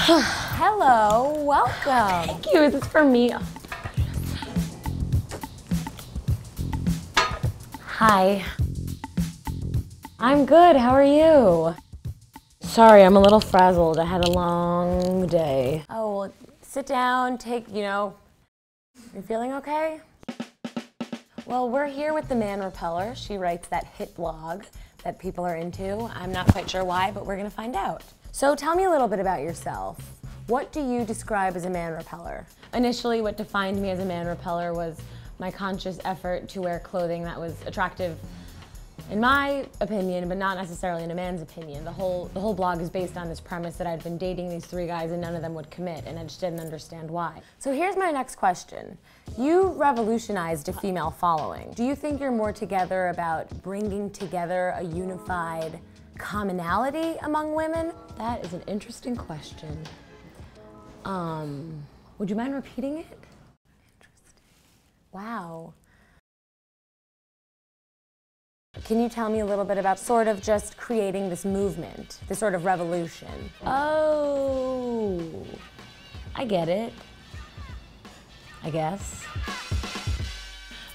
Hello, welcome. Thank you. Is this for me? Hi. I'm good. How are you? Sorry, I'm a little frazzled. I had a long day. Oh, well, sit down, you're feeling okay? Well, we're here with the Man Repeller. She writes that hit blog that people are into. I'm not quite sure why, but we're gonna find out. So tell me a little bit about yourself. What do you describe as a Man Repeller? Initially, what defined me as a Man Repeller was my conscious effort to wear clothing that was attractive in my opinion, but not necessarily in a man's opinion. The whole blog is based on this premise that I'd been dating these 3 guys and none of them would commit, and I just didn't understand why. So here's my next question. You revolutionized a female following. Do you think you're more together about bringing together a unified commonality among women? That is an interesting question. Would you mind repeating it? Interesting. Wow. Can you tell me a little bit about sort of just creating this movement, this sort of revolution? Oh, I get it, I guess.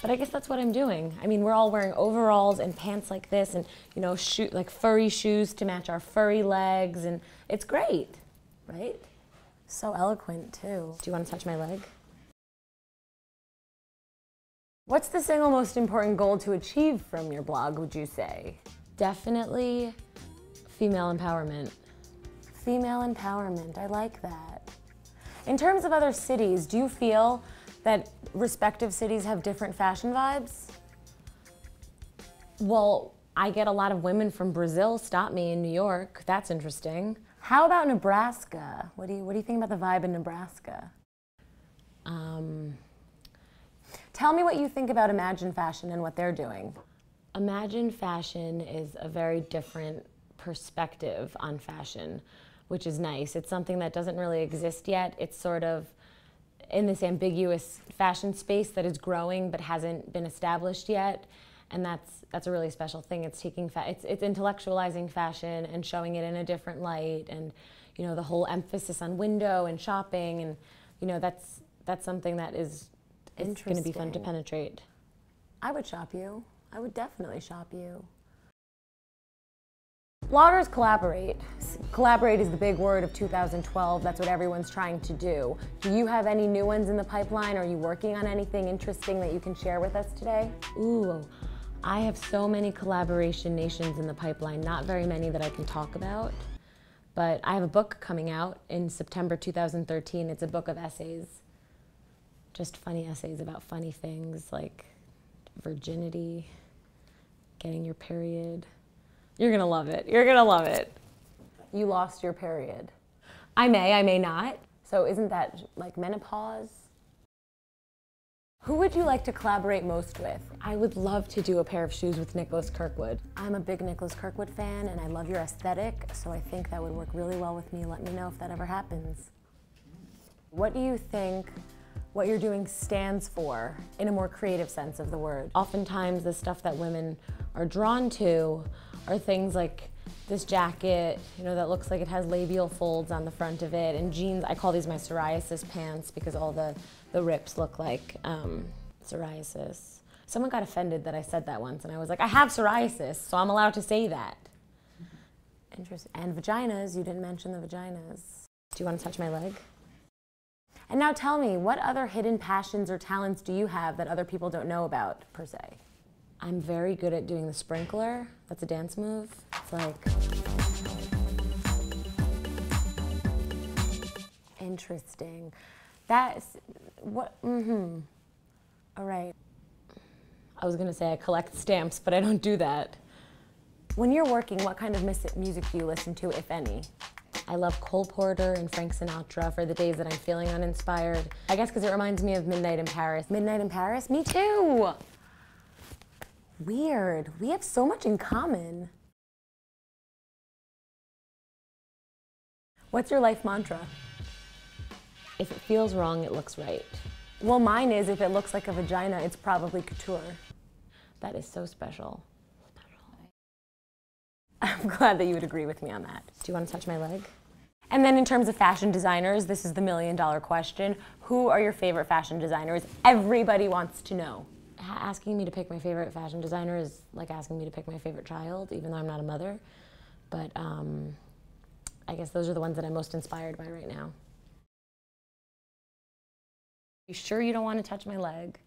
But I guess that's what I'm doing. I mean, we're all wearing overalls and pants like this and, you know, like furry shoes to match our furry legs, and it's great, right? So eloquent, too. Do you want to touch my leg? What's the single most important goal to achieve from your blog, would you say? Definitely female empowerment. Female empowerment, I like that. In terms of other cities, do you feel that respective cities have different fashion vibes? Well, I get a lot of women from Brazil stop me in New York. That's interesting. How about Nebraska? What do you think about the vibe in Nebraska? Tell me what you think about Imagine Fashion and what they're doing. Imagine Fashion is a very different perspective on fashion, which is nice. It's something that doesn't really exist yet. It's sort of in this ambiguous fashion space that is growing but hasn't been established yet, and that's a really special thing. It's taking it's intellectualizing fashion and showing it in a different light, and you know, the whole emphasis on window and shopping, and you know, that's something that is going to be fun to penetrate. I would shop you. I would definitely shop you. Bloggers collaborate. Collaborate is the big word of 2012. That's what everyone's trying to do. Do you have any new ones in the pipeline? Are you working on anything interesting that you can share with us today? Ooh, I have so many collaboration nations in the pipeline, not very many that I can talk about. But I have a book coming out in September 2013. It's a book of essays. Just funny essays about funny things like virginity, getting your period. You're gonna love it. You're gonna love it. You lost your period. I may not. So isn't that like menopause? Who would you like to collaborate most with? I would love to do a pair of shoes with Nicholas Kirkwood. I'm a big Nicholas Kirkwood fan and I love your aesthetic, so I think that would work really well with me. Let me know if that ever happens. What do you think what you're doing stands for in a more creative sense of the word? Oftentimes the stuff that women are drawn to are things like this jacket, you know, that looks like it has labial folds on the front of it, and jeans. I call these my psoriasis pants because all the rips look like psoriasis. Someone got offended that I said that once, and I was like, I have psoriasis, so I'm allowed to say that. Interesting. And vaginas, you didn't mention the vaginas. Do you want to touch my leg? And now tell me, what other hidden passions or talents do you have that other people don't know about, per se? I'm very good at doing the sprinkler. That's a dance move. It's like... Interesting. That's... what... All right. I was gonna say I collect stamps, but I don't do that. When you're working, what kind of music do you listen to, if any? I love Cole Porter and Frank Sinatra for the days that I'm feeling uninspired. I guess because it reminds me of Midnight in Paris. Midnight in Paris? Me too! Weird. We have so much in common. What's your life mantra? If it feels wrong, it looks right. Well, mine is, if it looks like a vagina, it's probably couture. That is so special. I'm glad that you would agree with me on that. Do you want to touch my leg? And then in terms of fashion designers, this is the million-dollar question. Who are your favorite fashion designers? Everybody wants to know. Asking me to pick my favorite fashion designer is like asking me to pick my favorite child, even though I'm not a mother. But I guess those are the ones that I'm most inspired by right now. You sure you don't want to touch my leg?